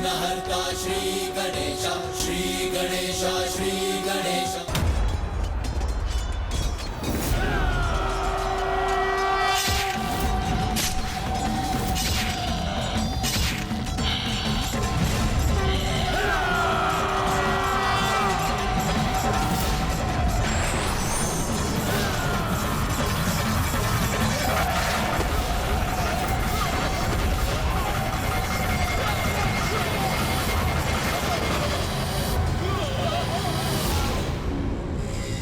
विघ्नहर्ता श्री गणेश, श्री गणेश, श्री गणेश।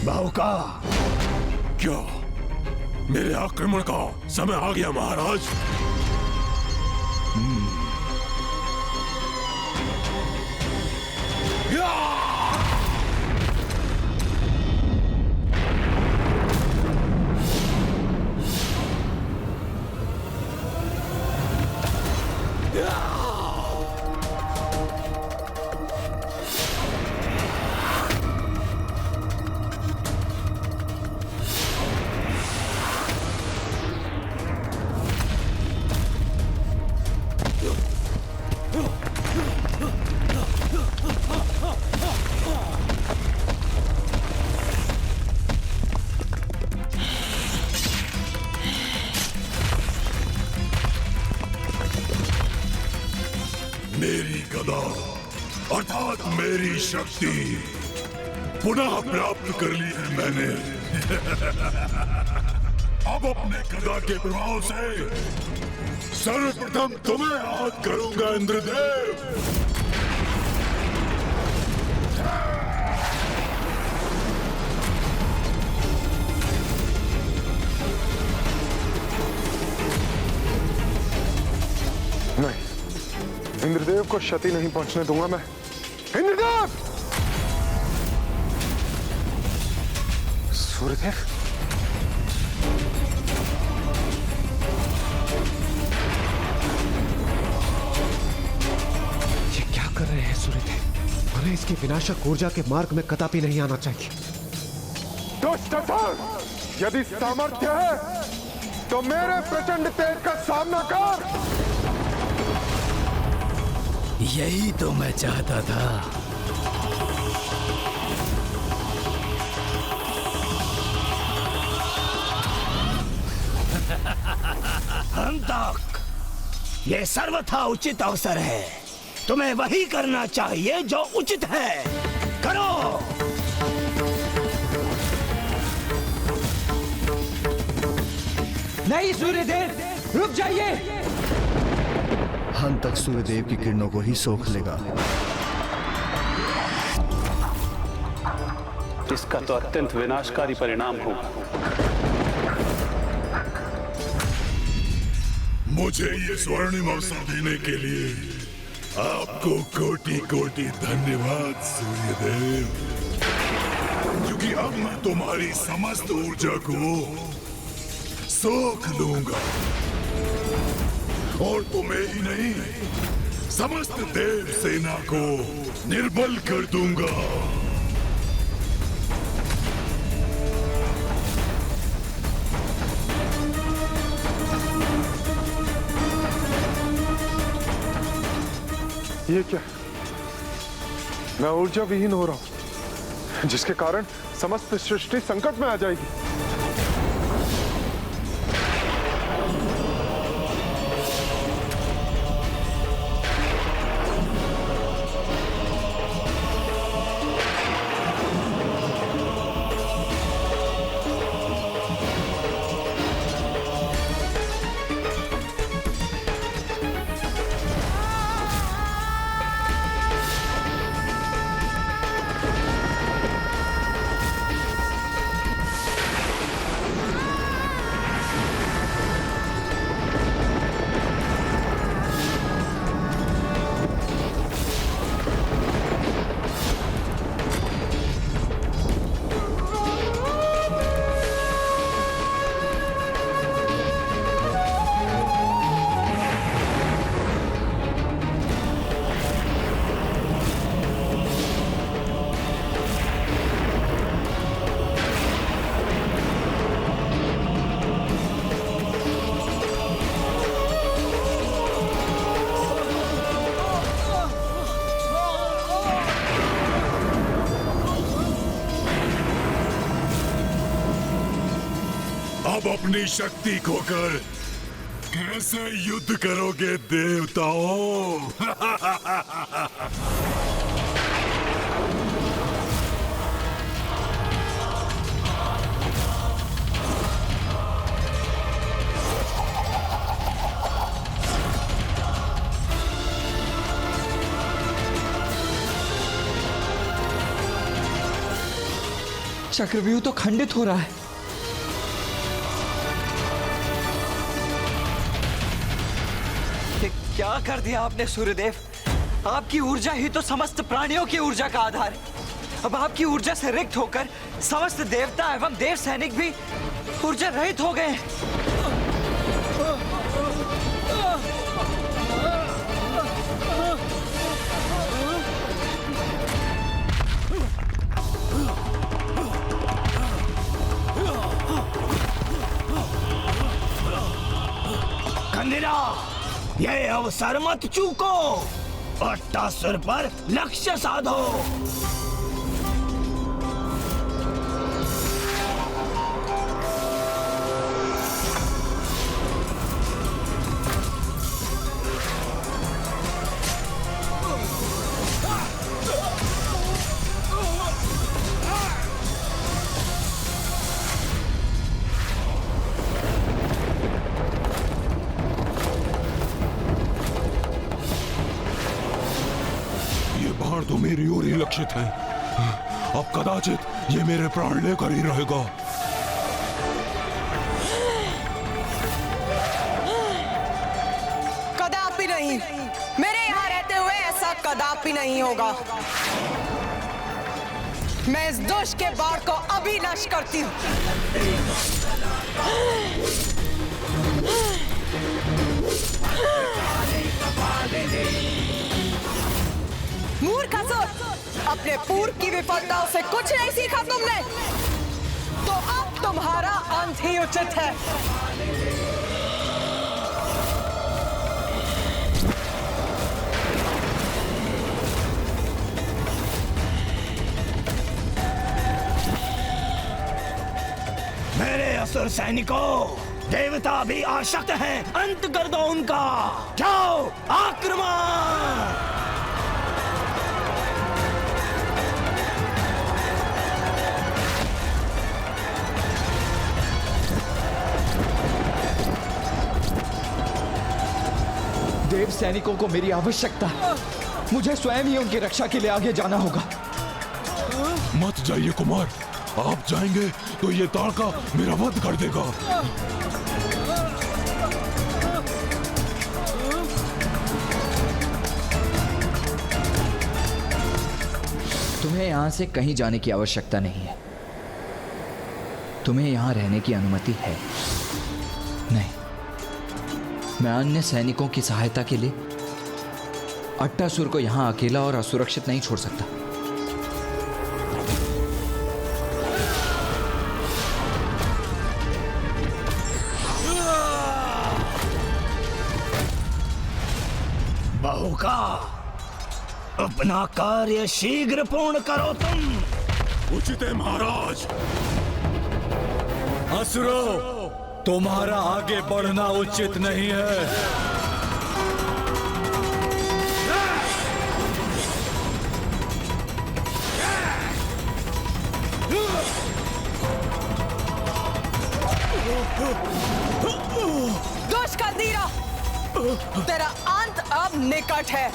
बाहुका, क्या मेरे आक्रमण का समय आ गया महाराज? मेरी गदा अर्थात मेरी शक्ति पुनः प्राप्त कर ली है मैंने। अब अपने गदा के प्रभाव से सर्वप्रथम तुम्हें याद करूंगा इंद्रदेव। नहीं, इंद्रदेव को क्षति नहीं पहुंचने दूंगा मैं। इंद्रदेव! सूर्यदेव? ये क्या कर रहे हैं सूर्यदेव? हमें इसकी विनाशक ऊर्जा के मार्ग में कदापि नहीं आना चाहिए। दुष्ट असुर! यदि सामर्थ्य है तो मेरे प्रचंड तेज का सामना कर। यही तो मैं चाहता था। हंतक, ये सर्वथा उचित अवसर है। तुम्हें वही करना चाहिए जो उचित है। करो। नहीं सूर्यदेव, रुक जाइए। हंतक सूर्यदेव की किरणों को ही सोख लेगा। इसका तो अत्यंत विनाशकारी परिणाम होगा। मुझे ये स्वर्णिम अवसर देने के लिए आपको कोटि कोटि धन्यवाद सूर्यदेव, क्योंकि अब मैं तुम्हारी समस्त ऊर्जा को सोख लूंगा और तुम्हें ही नहीं समस्त देव सेना को निर्बल कर दूंगा। ये क्या? मैं ऊर्जा विहीन हो रहा हूं, जिसके कारण समस्त सृष्टि संकट में आ जाएगी। अब अपनी शक्ति खोकर कैसे युद्ध करोगे देवताओं? चक्रव्यूह तो खंडित हो रहा है। क्या कर दिया आपने सूर्यदेव? आपकी ऊर्जा ही तो समस्त प्राणियों की ऊर्जा का आधार है। अब आपकी ऊर्जा से रिक्त होकर समस्त देवता एवं देव सैनिक भी ऊर्जा रहित हो गए। खंडिरा, ये अवसर मत चूको। अट्टासुर पर लक्ष्य साधो। तो मेरी ओर ही लक्षित है। अब कदाचित ये मेरे प्राण लेकर ही रहेगा। कदापि नहीं, मेरे यहाँ रहते हुए ऐसा कदापि नहीं होगा। मैं इस दुष्ट के बाढ़ को अभी नष्ट करती हूँ। मूर्ख असुर, अपने पूर्व की विफलताओं से कुछ नहीं सीखा तुमने, तो अब तुम्हारा अंत ही उचित है। मेरे असुर सैनिकों, देवता भी आसक्त हैं। अंत कर दो उनका। जाओ, आक्रमण! देव सैनिकों को मेरी आवश्यकता है। मुझे स्वयं ही उनकी रक्षा के लिए आगे जाना होगा। मत जाइए कुमार, आप जाएंगे तो ये ताड़का मेरा वध कर देगा। तुम्हें यहाँ से कहीं जाने की आवश्यकता नहीं है। तुम्हें यहाँ रहने की अनुमति है। नहीं, मैं अन्य सैनिकों की सहायता के लिए अट्टासुर को यहाँ अकेला और असुरक्षित नहीं छोड़ सकता। बहू का अपना कार्य शीघ्र पूर्ण करो तुम। उचित है महाराज। असुरो, तुम्हारा आगे बढ़ना उचित नहीं है। दुष्ट खंडीरा, तेरा अंत अब निकट है।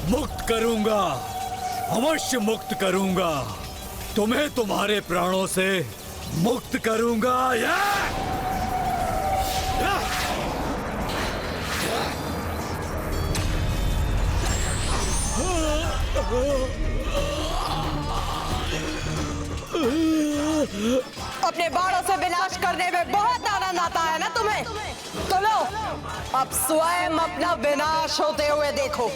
मुक्त करूंगा, अवश्य मुक्त करूंगा। तुम्हें तुम्हारे प्राणों से मुक्त करूंगा। अपने बाणों से विनाश करने में बहुत आनंद आता है ना तुम्हें? तो लो, अब स्वयं अपना विनाश होते हुए देखो।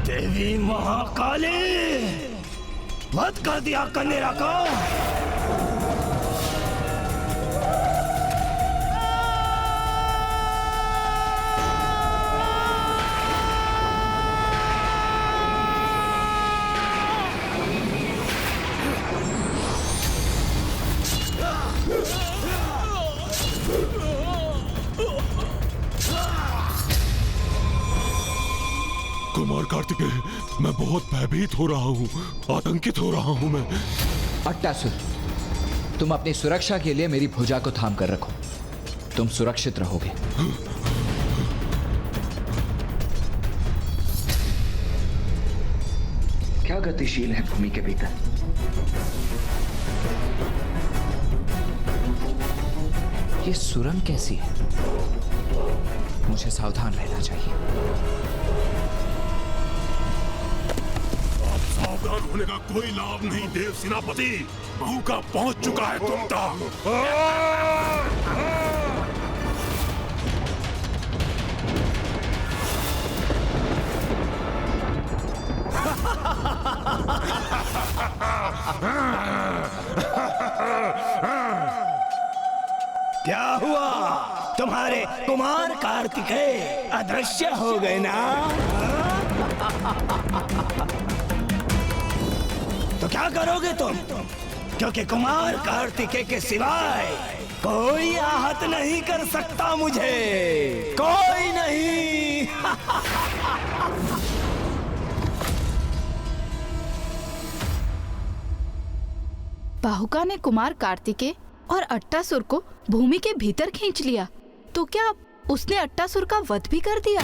देवी महाकाली, वध कर दिया कन्नेरा को। कुमार कार्तिकेय, मैं बहुत भयभीत हो रहा हूँ, आतंकित हो रहा हूँ मैं। अट्टासुर, तुम अपनी सुरक्षा के लिए मेरी भुजा को थाम कर रखो। तुम सुरक्षित रहोगे। क्या गतिशील है भूमि के भीतर? ये सुरंग कैसी है? मुझे सावधान रहना चाहिए। सावधान होने का कोई लाभ नहीं देव सेनापति। बहू का पहुंच चुका है तुम तक। क्या हुआ? तुम्हारे कुमार कार्तिकेय अदृश्य हो गए ना? तो क्या करोगे तुम? क्योंकि कुमार कार्तिकेय के सिवाय कोई आहत नहीं कर सकता मुझे, कोई नहीं। बाहुका ने कुमार कार्तिकेय और अट्टासुर को भूमि के भीतर खींच लिया, तो क्या उसने अट्टासुर का वध भी कर दिया?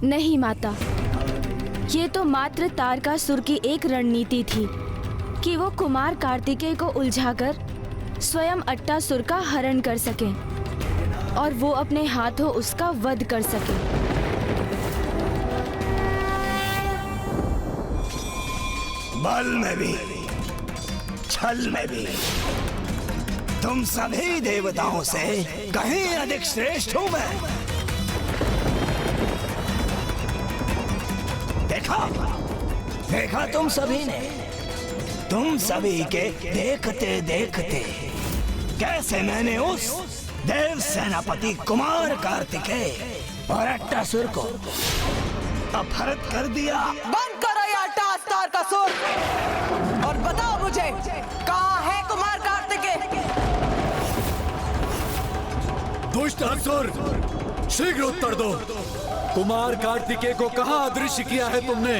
नहीं माता, ये तो मात्र तारकासुर की एक रणनीति थी कि वो कुमार कार्तिकेय को उलझाकर स्वयं अट्टासुर का हरण कर सके और वो अपने हाथों उसका वध कर सके। बल में भी, छल में भी तुम सभी देवताओं से कहीं अधिक श्रेष्ठ हूं मैं। देखा तुम सभी ने, तुम सभी के देखते देखते कैसे मैंने उस देव सेनापति कुमार कार्तिकेय और अट्टासुर को अपहृत कर दिया। बंद करो ये अट्टास तारकासुर और बताओ मुझे, कहाँ है कुमार कार्तिकेय? दुष्ट असुर, शीघ्र उत्तर दो। कुमार कार्तिकेय को कहाँ अदृश्य किया है तुमने?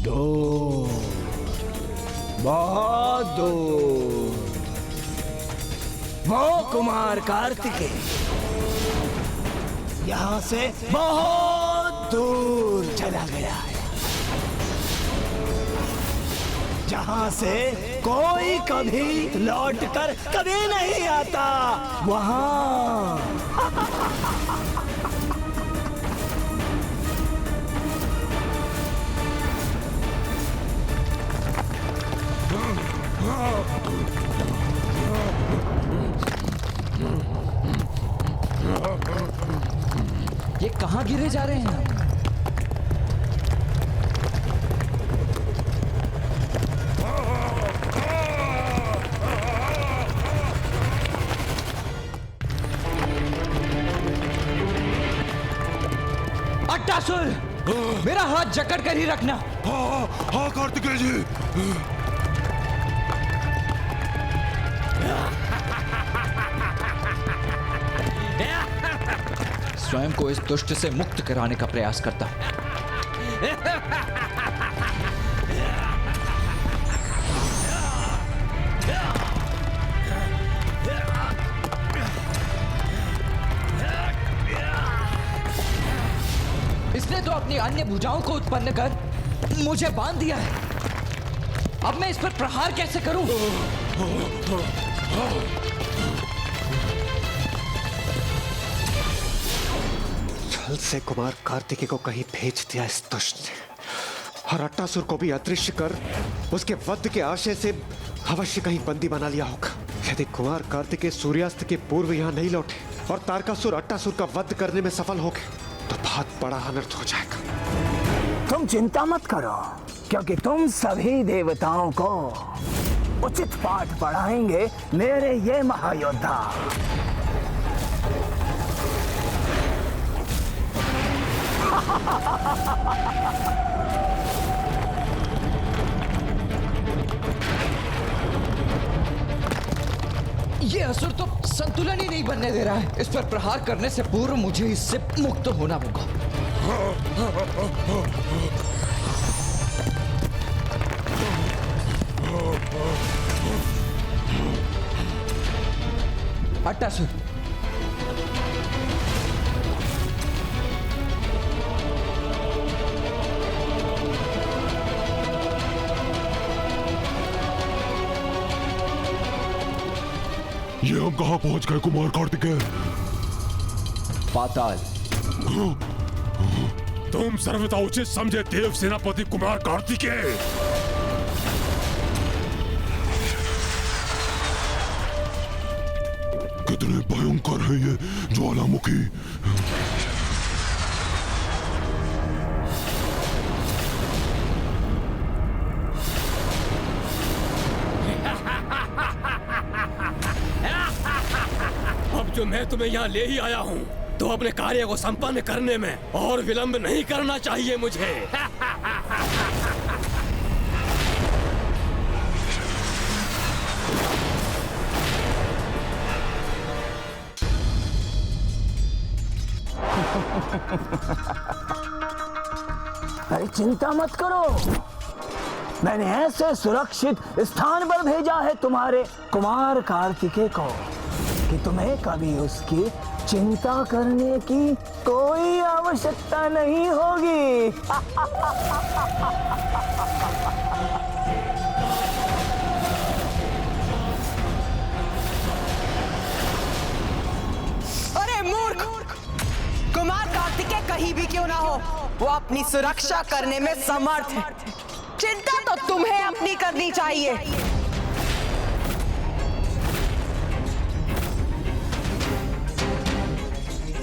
दूर, बहुत दूर वो कुमार कार्तिकेय यहाँ से बहुत दूर चला गया है, जहाँ से कोई कभी लौटकर कभी नहीं आता। वहाँ ये कहाँ गिरे जा रहे हैं? अट्टासुर, मेरा हाथ जकड़ कर ही रखना। हाँ कार्तिकेय जी। स्वयं को इस दुष्ट से मुक्त कराने का प्रयास करता हूं। इसने तो अपनी अन्य भुजाओं को उत्पन्न कर मुझे बांध दिया है। अब मैं इस पर प्रहार कैसे करूं? छल से कुमार कार्तिकेय को कहीं भेज दिया इस दुष्ट ने, और अट्टासुर को भी अदृश्य कर उसके वध के आशय से अवश्य कहीं बंदी बना लिया होगा। यदि कुमार कार्तिकेय सूर्यास्त के पूर्व यहाँ नहीं लौटे और तारकासुर अट्टासुर का वध करने में सफल हो गए तो बहुत बड़ा अनर्थ हो जाएगा। तुम चिंता मत करो, क्योंकि तुम सभी देवताओं को उचित पाठ पढ़ाएंगे मेरे ये महायोद्धा। ये असुर तो संतुलन ही नहीं बनने दे रहा है। इस पर प्रहार करने से पूर्व मुझे इससे मुक्त होना होगा। अट्टासुर, ये हम कहाँ पहुंच गए कुमार कार्तिकेय? पाताल। तुम सर्वथा उचित समझे देव सेनापति कुमार कार्तिकेय। कितने भयंकर है ये ज्वालामुखी। अब जो मैं तुम्हें यहाँ ले ही आया हूँ, तो अपने कार्य को संपन्न करने में और विलंब नहीं करना चाहिए मुझे। अरे चिंता मत करो, मैंने ऐसे सुरक्षित स्थान पर भेजा है तुम्हारे कुमार कार्तिकेय को कि तुम्हें कभी उसकी चिंता करने की कोई आवश्यकता नहीं होगी। अरे मूर्ख! कुमार कार्तिकेय कहीं भी क्यों ना हो, वो अपनी सुरक्षा करने में समर्थ है। चिंता तो तुम्हें अपनी करनी चाहिए।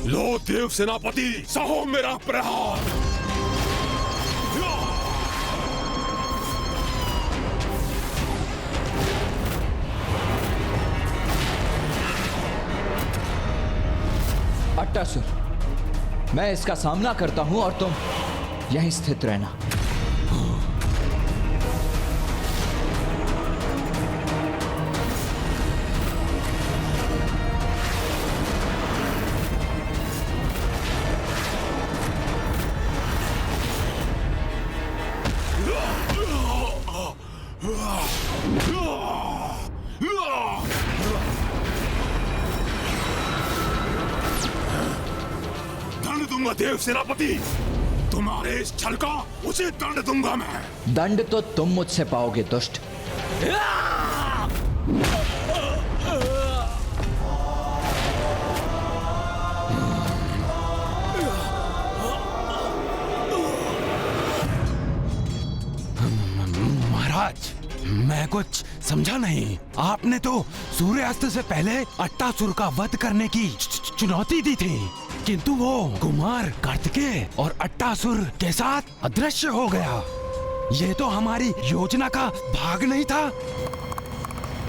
लो देव सेनापति, सहो मेरा प्रहार। अट्टासुर, मैं इसका सामना करता हूं और तुम यहीं स्थित रहना। दंड दूंगा देव सेनापति, तुम्हारे इस छल का उचित दंड दूंगा मैं। दंड तो तुम मुझसे पाओगे दुष्ट। महाराज, मैं कुछ समझा नहीं। आपने तो सूर्यास्त से पहले अट्टासुर का वध करने की चुनौती दी थी, किंतु वो कुमार कार्तिकेय और अट्टासुर के साथ अदृश्य हो गया। ये तो हमारी योजना का भाग नहीं था।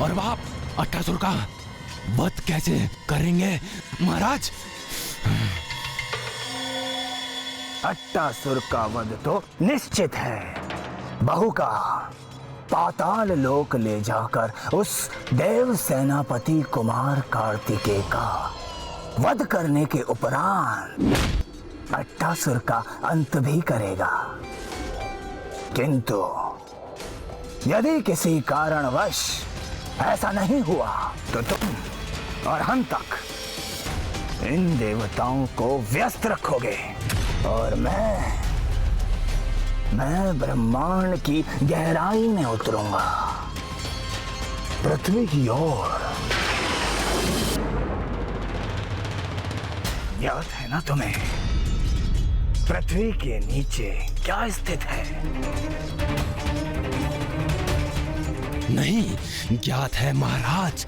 और अब आप अट्टासुर का वध कैसे करेंगे महाराज? अट्टासुर का वध तो निश्चित है। बहू का पाताल लोक ले जाकर उस देव सेनापति कुमार कार्तिकेय का वध करने के उपरांत अट्टासुर का अंत भी करेगा। किंतु यदि किसी कारणवश ऐसा नहीं हुआ तो तुम और हम तक इन देवताओं को व्यस्त रखोगे और मैं ब्रह्मांड की गहराई में उतरूंगा, पृथ्वी की ओर। याद है ना तुम्हें पृथ्वी के नीचे क्या स्थित है? नहीं ज्ञात है महाराज।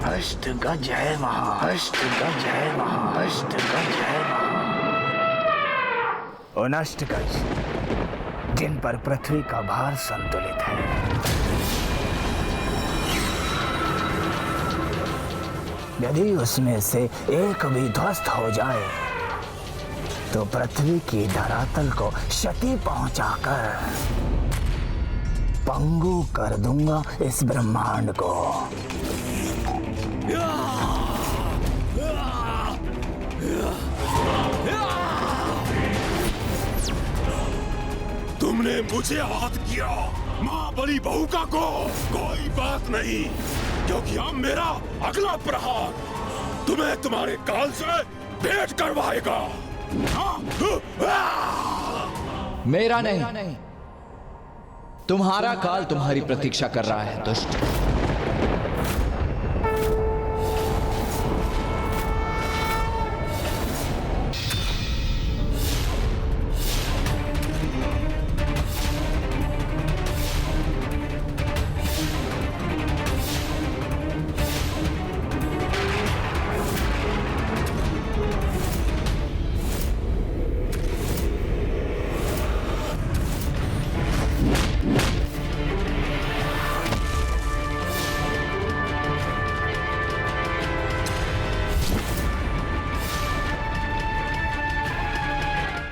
अष्टगज है वहां, अष्टगज है वहां, अष्टगज है वहां। उन अष्टगज जिन पर पृथ्वी का भार संतुलित है। यदि उसमें से एक भी ध्वस्त हो जाए तो पृथ्वी की धरातल को क्षति पहुंचाकर पंगु कर दूंगा इस ब्रह्मांड को। तुमने मुझे आहत किया, मां बली बहुका को कोई बात नहीं, क्योंकि अब मेरा अगला प्रहार तुम्हें तुम्हारे काल से भेंट करवाएगा। मेरा नहीं, तुम्हारा काल तुम्हारी प्रतीक्षा कर रहा है दुष्ट।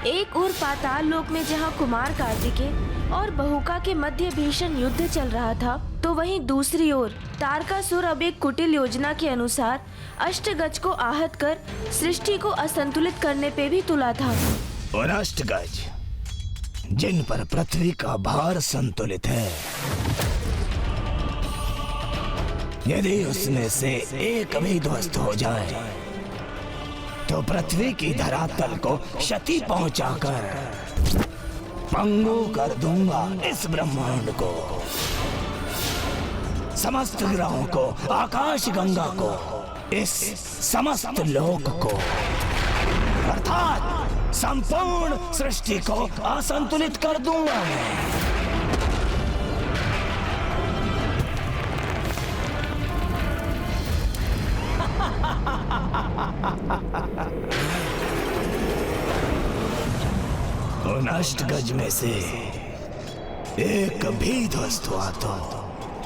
एक और पाताल लोक में जहां कुमार कार्तिकेय और बहुका के मध्य भीषण युद्ध चल रहा था, तो वहीं दूसरी ओर तारकासुर अब एक कुटिल योजना के अनुसार अष्टगज को आहत कर सृष्टि को असंतुलित करने पे भी तुला था। और अष्टगज जिन पर पृथ्वी का भार संतुलित है, यदि उसमें से एक भी ध्वस्त हो जाए तो पृथ्वी की धरातल को क्षति पहुंचाकर पंगु कर दूंगा इस ब्रह्मांड को, समस्त ग्रहों को, आकाश गंगा को, इस समस्त लोक को, अर्थात संपूर्ण सृष्टि को असंतुलित कर दूंगा मैं। उन अष्टगज में से एक भी ध्वस्त हुआ तो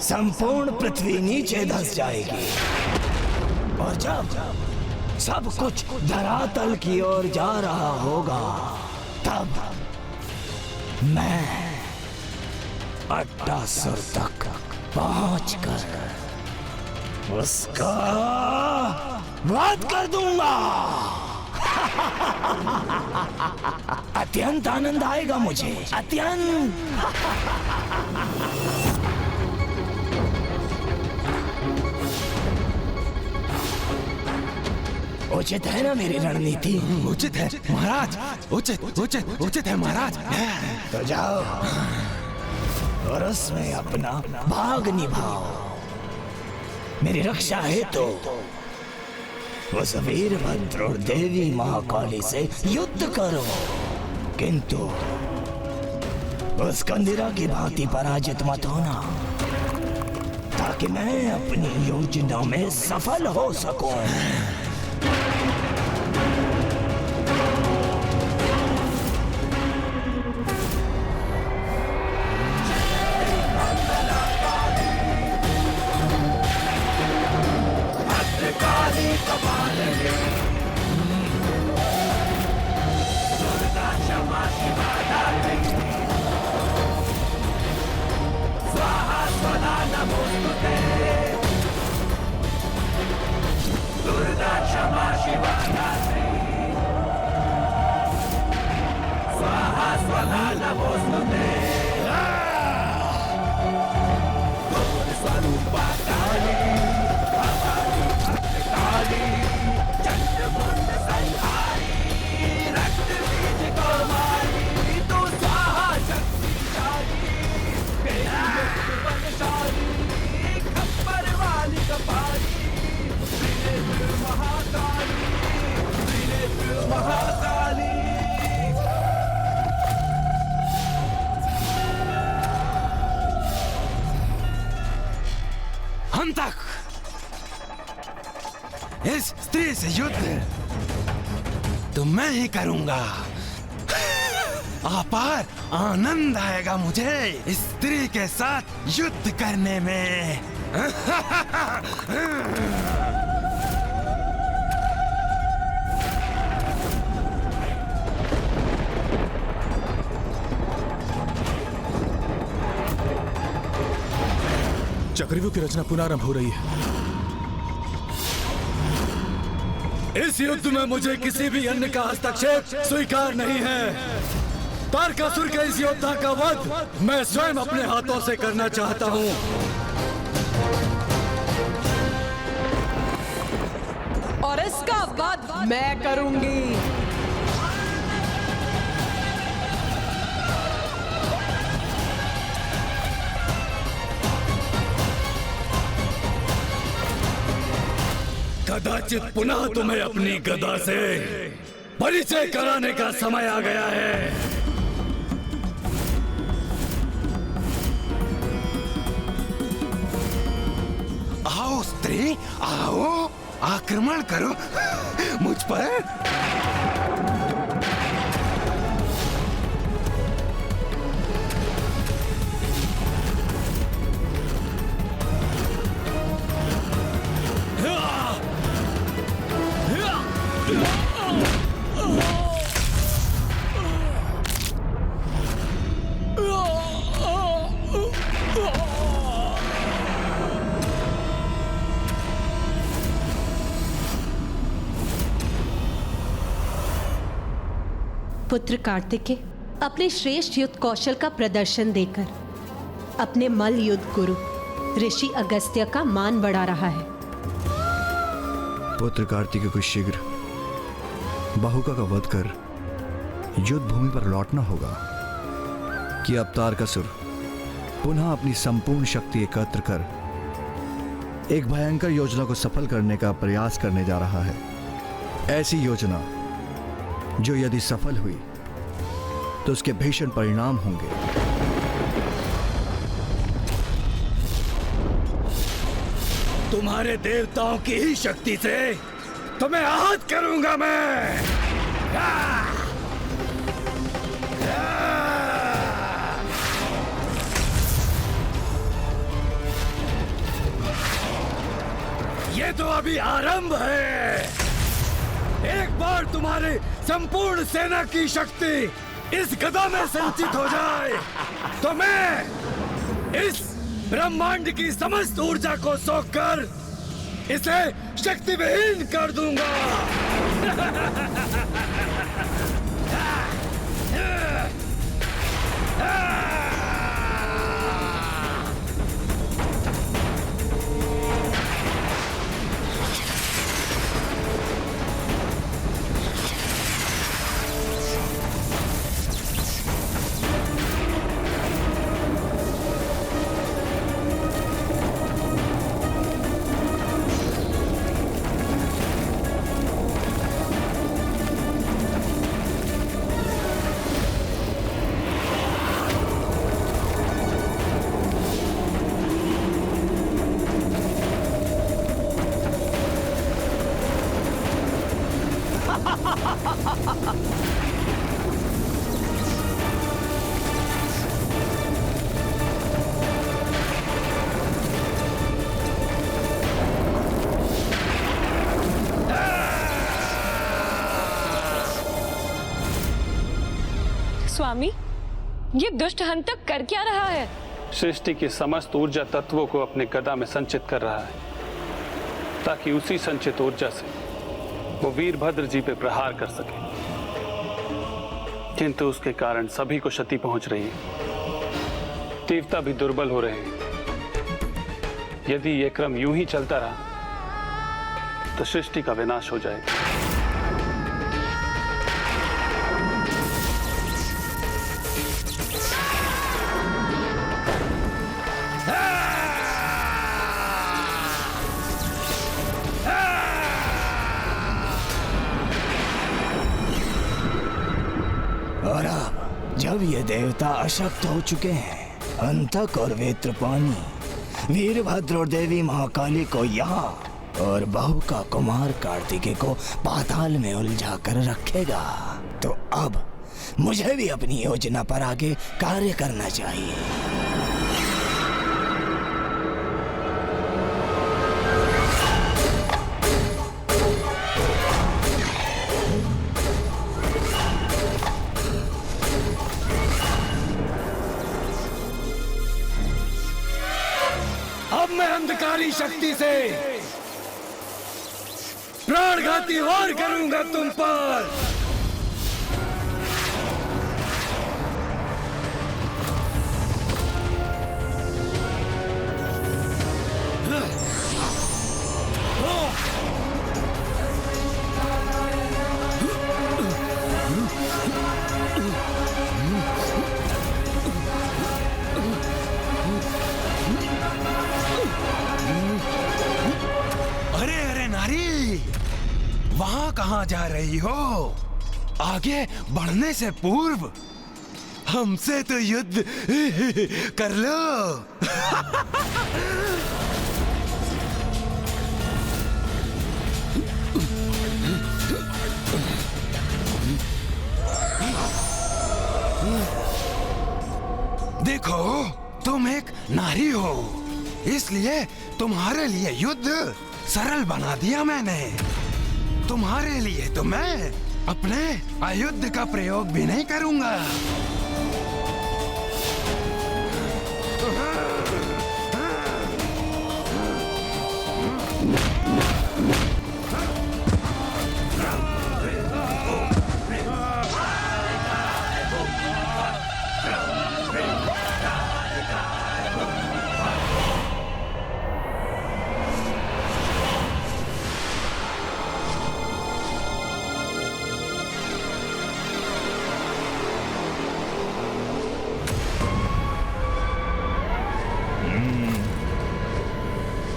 संपूर्ण पृथ्वी नीचे धंस जाएगी, और जब सब कुछ धरातल की ओर जा रहा होगा, तब मैं अट्टासुर तक पहुंचकर उसका वध कर दूंगा। अत्यंत आनंद आएगा मुझे, अत्यंत। उचित है ना मेरी रणनीति? उचित है महाराज, उचित है महाराज। तो जाओ और उसमें अपना भाग निभाओ। मेरी रक्षा है तो उस वीरभद्र और देवी महाकाली से युद्ध करो, किंतु उस कंदिरा की भांति पराजित मत होना, ताकि मैं अपनी योजना में सफल हो सकूं। वाली कपालिनी दुर्गा क्षमा शिवा दारिणी स्वाहा स्वधा नमोस्तुते दुर्गा क्षमा शिवा दारिणी स्वाहा स्वधा नमोस्तुते गौर स्वरूपा काली भवानी भद्रकाली चंद्रमुंड संहारी रक्त बीज कौमारी तू स्वाहा शक्तिशाली बलशाली खप्पर वाली कपाली त्रिनेत्र महाकाली त्रिनेत्र महाकाली हंतक, इस स्त्री से युद्ध तो मैं ही करूंगा। अपार आनंद आएगा मुझे इस स्त्री के साथ युद्ध करने में। चक्रव्यूह की रचना पुनरारंभ हो रही है। इस युद्ध में मुझे किसी भी अन्य का हस्तक्षेप स्वीकार नहीं है। तारकासुर के इस योद्धा का वध मैं स्वयं अपने हाथों से करना चाहता हूँ। और इसका वध मैं करूंगी। कदाचित पुनः तुम्हें अपनी गदा से परिचय कराने का समय आ गया है। आओ स्त्री, आओ, आक्रमण करो मुझ पर। पुत्र कार्तिकेय अपने श्रेष्ठ युद्ध कौशल का प्रदर्शन देकर अपने मल्ल युद्ध गुरु ऋषि अगस्त्य का मान बढ़ा रहा है। पुत्र कार्तिकेय को शीघ्र बाहुका का वध कर युद्ध भूमि पर लौटना होगा कि अब तारकासुर पुनः अपनी संपूर्ण शक्ति एकत्र कर एक भयंकर योजना को सफल करने का प्रयास करने जा रहा है। ऐसी योजना जो यदि सफल हुई तो उसके भीषण परिणाम होंगे। तुम्हारे देवताओं की ही शक्ति से तुम्हें आहत करूंगा मैं। ये तो अभी आरंभ है। एक बार तुम्हारी संपूर्ण सेना की शक्ति इस गदा में संचित हो जाए तो मैं इस ब्रह्मांड की समस्त ऊर्जा को सोखकर इसे शक्ति विहीन कर दूंगा। स्वामी, ये दुष्ट हंतक कर क्या रहा है? सृष्टि के समस्त ऊर्जा तत्वों को अपने गदा में संचित कर रहा है, ताकि उसी संचित ऊर्जा से वो वीरभद्र जी पे प्रहार कर सके। किंतु उसके कारण सभी को क्षति पहुंच रही है, देवता भी दुर्बल हो रहे हैं। यदि ये क्रम यूं ही चलता रहा तो सृष्टि का विनाश हो जाएगा। और अब जब ये देवता अशक्त हो चुके हैं, अंतक और वेत्रपानी वीरभद्र और देवी महाकाली को यहाँ और बहू का कुमार कार्तिकेय को पाताल में उलझा कर रखेगा, तो अब मुझे भी अपनी योजना पर आगे कार्य करना चाहिए। अब मैं अंधकारी शक्ति से प्राणघाती वार करूंगा तुम पर। वहां कहां जा रही हो? आगे बढ़ने से पूर्व हमसे तो युद्ध कर लो। देखो, तुम एक नारी हो, इसलिए तुम्हारे लिए युद्ध सरल बना दिया मैंने। तुम्हारे लिए तो मैं अपने आयुध का प्रयोग भी नहीं करूंगा।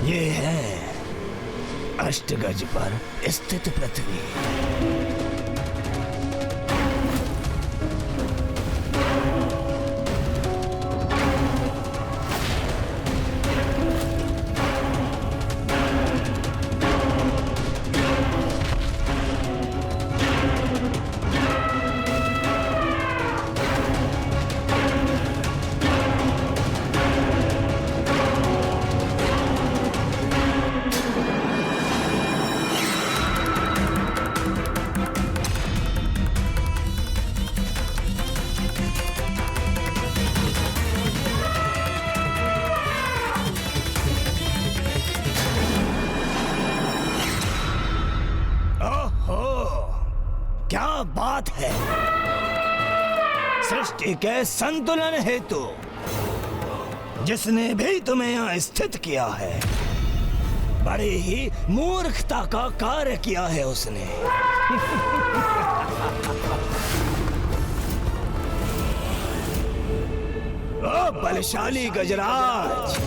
ये है अष्टगज पर स्थित पृथ्वी। क्या बात है! सृष्टि के संतुलन हेतु जिसने भी तुम्हें यहाँ स्थित किया है, बड़ी ही मूर्खता का कार्य किया है उसने। ओ बलशाली गजराज,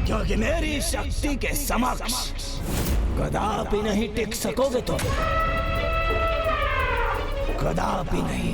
क्योंकि मेरी शक्ति के समक्ष कदापि नहीं टिक सकोगे तुम, कदापि नहीं।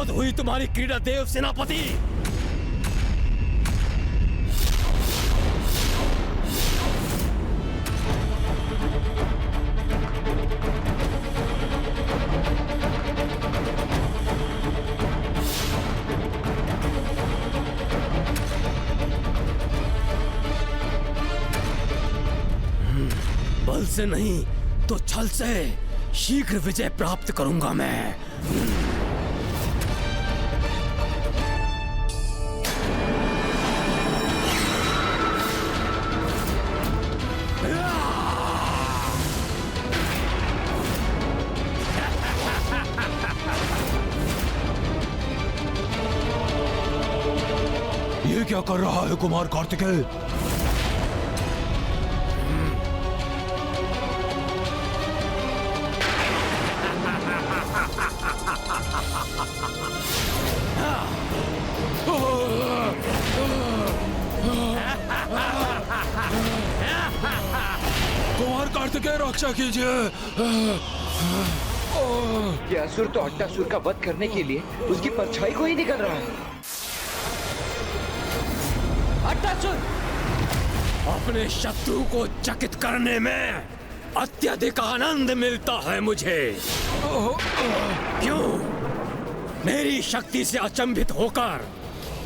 बहुत हुई तुम्हारी क्रीड़ा देव सेनापति। बल से नहीं तो छल से शीघ्र विजय प्राप्त करूंगा मैं। ये क्या कर रहा है कुमार कार्तिकेय? कुमार कार्तिकेय रक्षा कीजिए। ये असुर तो अट्टासुर का वध करने के लिए उसकी परछाई को ही निकल रहा है। अट्टासुर, अपने शत्रु को चकित करने में अत्यधिक आनंद मिलता है मुझे। क्यों? मेरी शक्ति से अचंभित होकर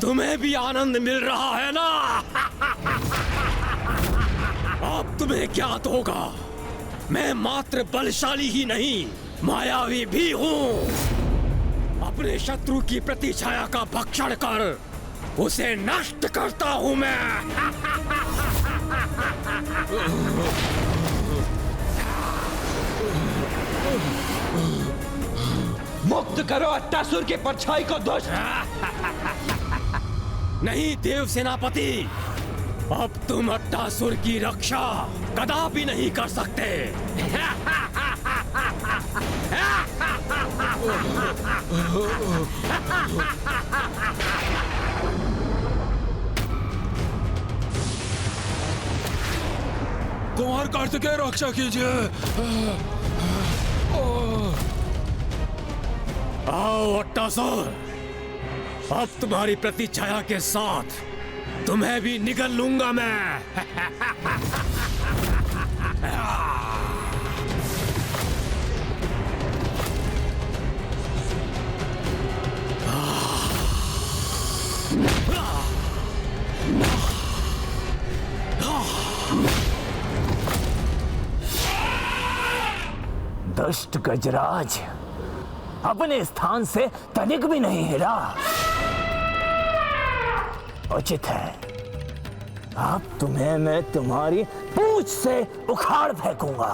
तुम्हें भी आनंद मिल रहा है ना? अब तुम्हें ज्ञात होगा, मैं मात्र बलशाली ही नहीं, मायावी भी हूँ। अपने शत्रु की प्रतिछाया का भक्षण कर उसे नष्ट करता हूँ मैं। मुक्त करो अट्टासुर के परछाई को दुष्ट। नहीं देव सेनापति, अब तुम अट्टासुर की रक्षा कदापि नहीं कर सकते। कुमार कार्तिकेय रक्षा कीजिए। आओ अट्टासुर, अब तुम्हारी प्रतिछाया के साथ तुम्हें भी निगल लूंगा मैं। दुष्ट गजराज, अपने स्थान से तनिक भी नहीं हिला। उचित है, अब तुम्हें मैं तुम्हारी पूंछ से उखाड़ फेंकूंगा।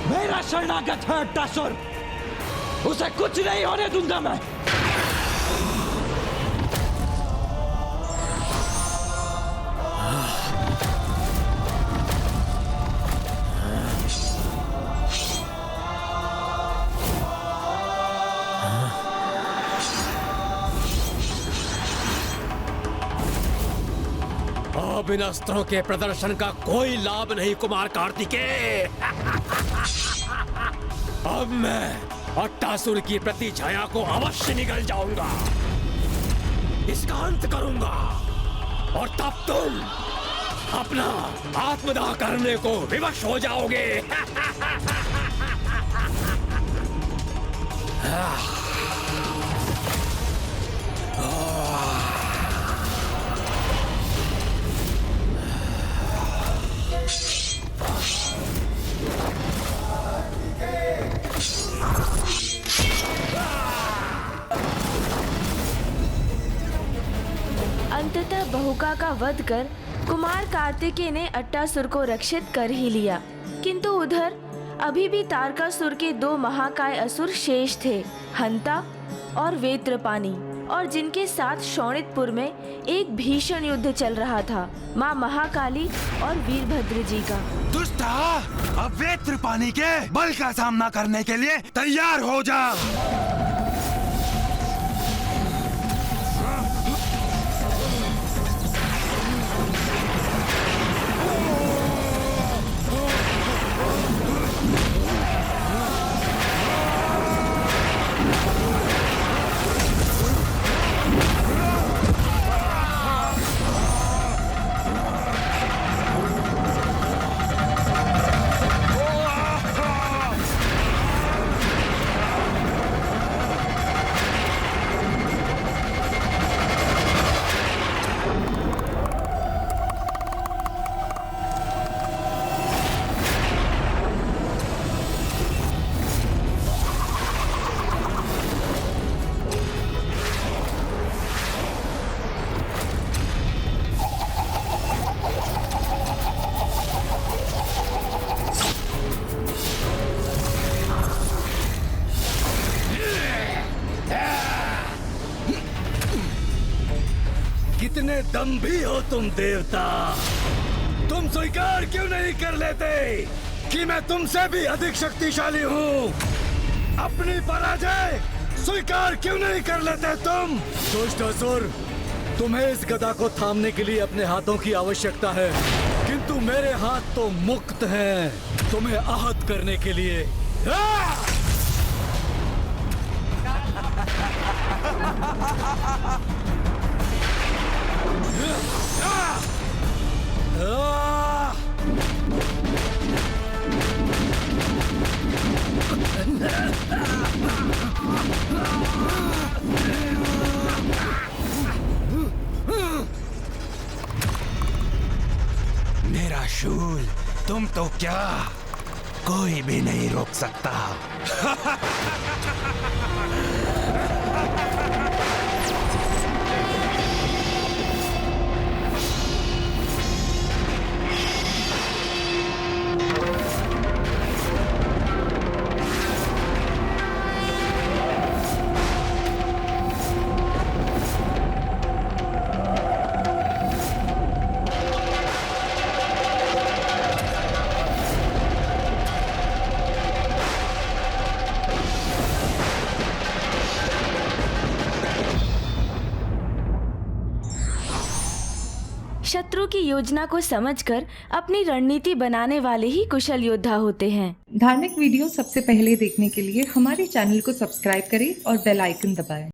मेरा शरणागत है अट्टासुर, उसे कुछ नहीं होने दूंगा मैं। अब इन अस्त्रों के प्रदर्शन का कोई लाभ नहीं कुमार कार्तिकेय। अब मैं अट्टासुर की प्रतिछाया को अवश्य निगल जाऊंगा, इसका अंत करूंगा, और तब तुम अपना आत्मदाह करने को विवश हो जाओगे। अंततः बहुका का वध कर कुमार कार्तिकेय ने अट्टासुर को रक्षित कर ही लिया, किंतु उधर अभी भी तारकासुर के 2 महाकाय असुर शेष थे, हंता और वेत्रपानी, और जिनके साथ शोणितपुर में एक भीषण युद्ध चल रहा था माँ महाकाली और वीरभद्र जी का। दुष्टा, अब वेत्रपानी के बल का सामना करने के लिए तैयार हो जा। कितने दम्भी हो तुम देवता! तुम स्वीकार क्यों नहीं कर लेते कि मैं तुमसे भी अधिक शक्तिशाली हूँ? अपनी पराजय स्वीकार क्यों नहीं कर लेते तुम? दुष्ट असुर, तुम्हें इस गदा को थामने के लिए अपने हाथों की आवश्यकता है, किंतु मेरे हाथ तो मुक्त हैं तुम्हें आहत करने के लिए। मेरा शूल तुम तो क्या कोई भी नहीं रोक सकता। शत्रु की योजना को समझकर अपनी रणनीति बनाने वाले ही कुशल योद्धा होते हैं। धार्मिक वीडियो सबसे पहले देखने के लिए हमारे चैनल को सब्सक्राइब करें और बेल आइकन दबाएं।